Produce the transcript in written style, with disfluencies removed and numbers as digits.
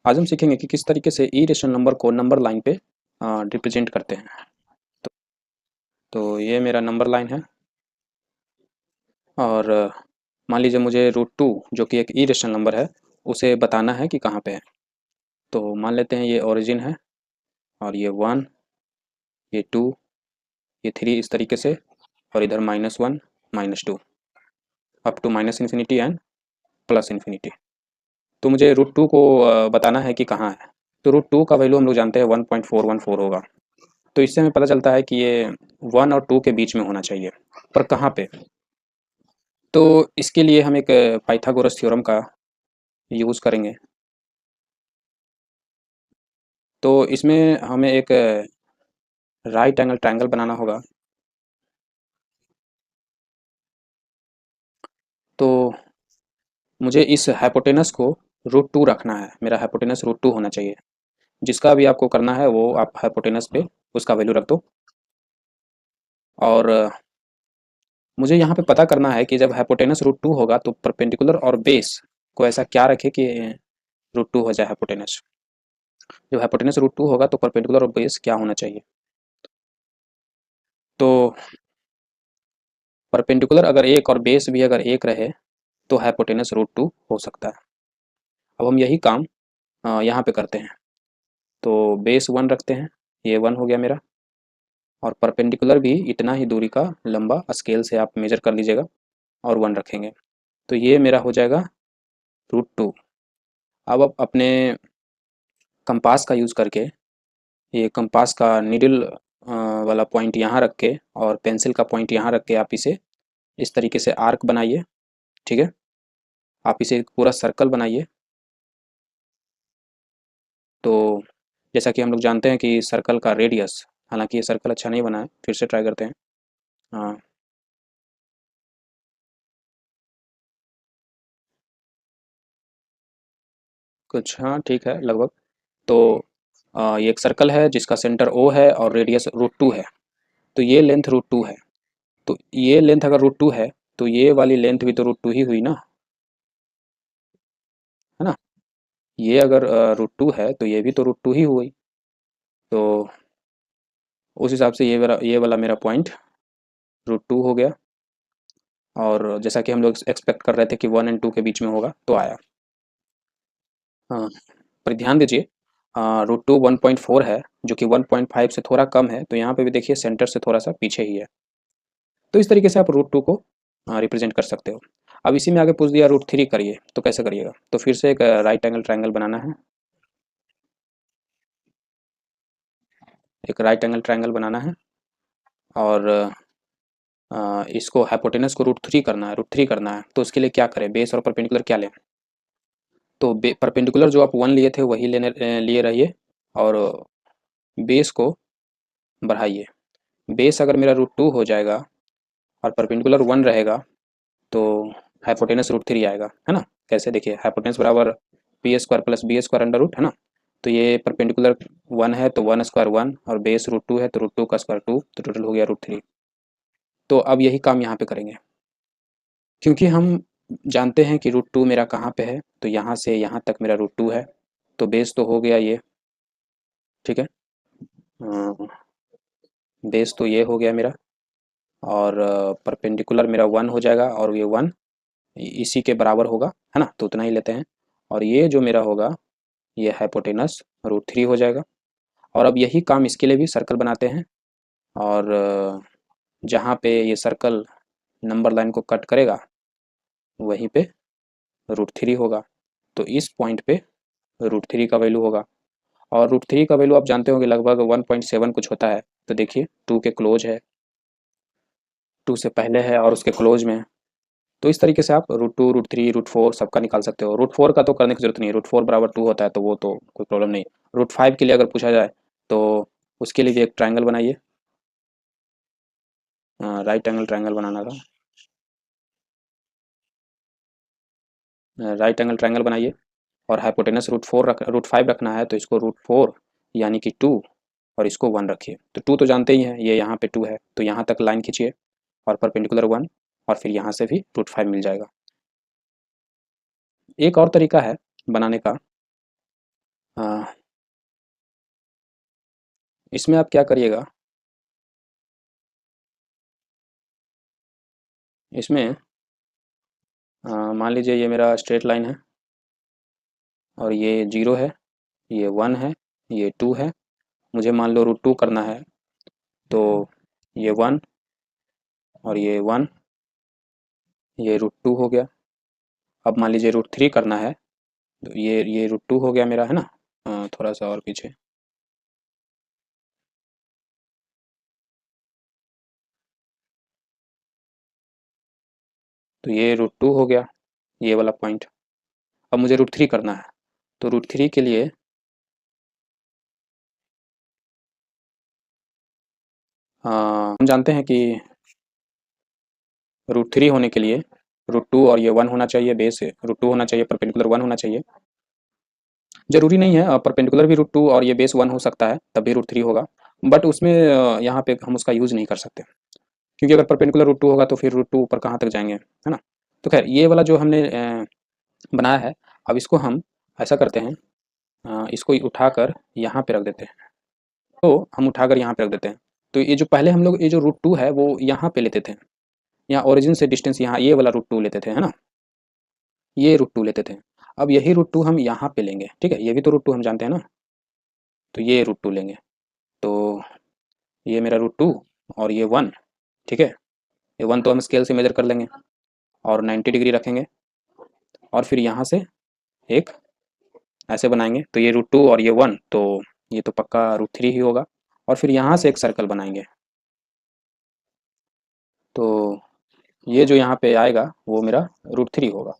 आज हम सीखेंगे कि किस तरीके से इरेशनल नंबर को नंबर लाइन पे रिप्रेजेंट करते हैं। तो ये मेरा नंबर लाइन है और मान लीजिए मुझे √2 जो कि एक इरेशनल नंबर है उसे बताना है कि कहाँ पे है। तो मान लेते हैं ये ओरिजिन है और ये 1, ये 2, ये 3 इस तरीके से, और इधर -1, -2 up to -infinity and +infinity. तो मुझे √2 को बताना है कि कहाँ है। तो √2 का वैल्यू हम लोग जानते हैं 1.414 होगा। तो इससे हमें पता चलता है कि ये 1 और 2 के बीच में होना चाहिए, पर कहाँ पे। तो इसके लिए हम एक पाइथागोरस थ्योरम का यूज़ करेंगे। तो इसमें हमें एक राइट एंगल ट्रायंगल बनाना होगा। तो मुझे इस हाइपोटेनस को √2 रखना है, मेरा हाइपोटेनस √2 होना चाहिए। जिसका भी आपको करना है वो आप हाइपोटेनस पे उसका वैल्यू रख दो। और मुझे यहाँ पे पता करना है कि जब हाइपोटेनस √2 होगा तो परपेंडिकुलर और बेस को ऐसा क्या रखे कि √2 हो जाए हाइपोटेनस। जब हाइपोटेनस √2 होगा तो परपेंडिकुलर और बेस क्या होना चाहिए। तो परपेंडिकुलर अगर एक और बेस भी अगर एक रहे तो हाइपोटेनस √2 हो सकता है। अब हम यही काम यहाँ पे करते हैं। तो बेस 1 रखते हैं, ये 1 हो गया मेरा, और परपेंडिकुलर भी इतना ही दूरी का लंबा स्केल से आप मेजर कर लीजिएगा और 1 रखेंगे। तो ये मेरा हो जाएगा √2। अब आप अपने कंपास का यूज़ करके, ये कंपास का नीडल वाला पॉइंट यहाँ रख के और पेंसिल का पॉइंट यहाँ रख के आप इसे इस तरीके से आर्क बनाइए। ठीक है, आप इसे एक पूरा सर्कल बनाइए। तो जैसा कि हम लोग जानते हैं कि सर्कल का रेडियस, हालांकि ये सर्कल अच्छा नहीं बना है, फिर से ट्राई करते हैं। हाँ, कुछ हाँ ठीक है लगभग। तो ये एक सर्कल है जिसका सेंटर O है और रेडियस √2 है। तो ये लेंथ √2 है। तो ये लेंथ अगर √2 है तो ये वाली लेंथ भी तो √2 ही हुई ना, है ना। ये अगर √2 है तो ये भी तो √2 ही हुई। तो उस हिसाब से ये वाला मेरा पॉइंट √2 हो गया। और जैसा कि हम लोग एक्सपेक्ट कर रहे थे कि 1 और 2 के बीच में होगा तो आया। हाँ, पर ध्यान दीजिए √2 1.4 है जो कि 1.5 से थोड़ा कम है, तो यहाँ पे भी देखिए सेंटर से थोड़ा सा पीछे ही है। तो इस तरीके से आप √2 को रिप्रेजेंट कर सकते हो। अब इसी में आगे पूछ दिया √3 करिए, तो कैसे करिएगा। तो फिर से एक राइट एंगल ट्रायंगल बनाना है। एक राइट एंगल ट्रायंगल बनाना है और इसको हाइपोटेनस को √3 करना है, √3 करना है। तो उसके लिए क्या करें, बेस और परपेंडिकुलर क्या लें। तो परपेंडिकुलर जो आप 1 लिए थे वही लिए रहिए और बेस को बढ़ाइए। बेस अगर मेरा √2 हो जाएगा और परपेंडिकुलर 1 रहेगा तो हाइपोटेनस √3 आएगा, है ना। कैसे देखिए, हाइपोटेनस बराबर p² + b² अंडर रूट, है ना। तो ये परपेंडिकुलर 1 है तो 1² 1 और बेस √2 है तो √2 का स्क्वायर 2, तो टोटल हो गया √3। तो अब यही काम यहाँ पे करेंगे, क्योंकि हम जानते हैं कि √2 मेरा कहाँ पे है। तो यहाँ से यहाँ तक मेरा √2 है। तो बेस तो हो गया ये, ठीक है। बेस तो ये हो गया मेरा, और परपेंडिकुलर मेरा 1 हो जाएगा और ये 1 इसी के बराबर होगा, है ना। तो उतना ही लेते हैं। और ये जो मेरा होगा ये हाइपोटेनस √3 हो जाएगा। और अब यही काम इसके लिए भी सर्कल बनाते हैं, और जहाँ पे ये सर्कल नंबर लाइन को कट करेगा वहीं पे √3 होगा। तो इस पॉइंट पे √3 का वैल्यू होगा। और √3 का वैल्यू आप जानते होंगे लगभग 1.7 कुछ होता है। तो देखिए 2 के क्लोज है, 2 से पहले है और उसके क्लोज में है। तो इस तरीके से आप √2, √3, √4 सबका निकाल सकते हो। √4 का तो करने की जरूरत नहीं है, √4 बराबर 2 होता है तो वो तो कोई प्रॉब्लम नहीं। √5 के लिए अगर पूछा जाए तो उसके लिए भी एक ट्रायंगल बनाइए। राइट एंगल ट्रायंगल बनाना था। राइट एंगल ट्रायंगल बनाइए और हाइपोटेनस √5 रखना है, तो इसको √4 यानी कि 2 और इसको 1 रखिए। तो 2 तो जानते ही हैं, ये यहाँ पे 2 है तो यहाँ तक लाइन खींचिए और परपेंडिकुलर 1, और फिर यहाँ से भी √5 मिल जाएगा। एक और तरीका है बनाने का, इसमें आप क्या करिएगा, इसमें मान लीजिए ये मेरा स्ट्रेट लाइन है और ये 0 है, ये 1 है, ये 2 है। मुझे मान लो √2 करना है, तो ये 1 और ये 1, ये √2 हो गया। अब मान लीजिए √3 करना है, तो ये √2 हो गया मेरा, है ना। थोड़ा सा और पीछे, तो ये √2 हो गया, ये वाला पॉइंट। अब मुझे √3 करना है, तो √3 के लिए हम जानते हैं कि √3 होने के लिए √2 और ये 1 होना चाहिए, बेस √2 होना चाहिए, परपेंडिकुलर 1 होना चाहिए। जरूरी नहीं है, परपेंडिकुलर भी √2 और ये बेस 1 हो सकता है, तब भी √3 होगा। बट उसमें यहाँ पे हम उसका यूज नहीं कर सकते, क्योंकि अगर परपेंडिकुलर √2 होगा तो फिर √2 ऊपर कहाँ तक जाएंगे, है ना। तो खैर ये वाला जो हमने बनाया है, अब इसको हम ऐसा करते हैं, इसको उठाकर यहाँ पे रख देते हैं। तो हम उठाकर यहाँ पे रख देते हैं। तो ये जो पहले हम लोग ये जो √2 है वो यहाँ पे लेते थे, यहाँ ओरिजिन से डिस्टेंस, यहाँ ये वाला √2 लेते थे, है ना, ये √2 लेते थे। अब यही √2 हम यहाँ पे लेंगे, ठीक है, ये भी तो √2 हम जानते हैं ना, तो ये √2 लेंगे। तो ये मेरा √2 और ये 1, ठीक है, ये 1 तो हम स्केल से मेजर कर लेंगे और 90 डिग्री रखेंगे, और फिर यहाँ से एक ऐसे बनाएंगे, तो ये √2 और ये 1, तो ये तो पक्का √3 ही होगा। और फिर यहाँ से एक सर्कल बनाएंगे, तो ये जो यहाँ पे आएगा वो मेरा √3 होगा।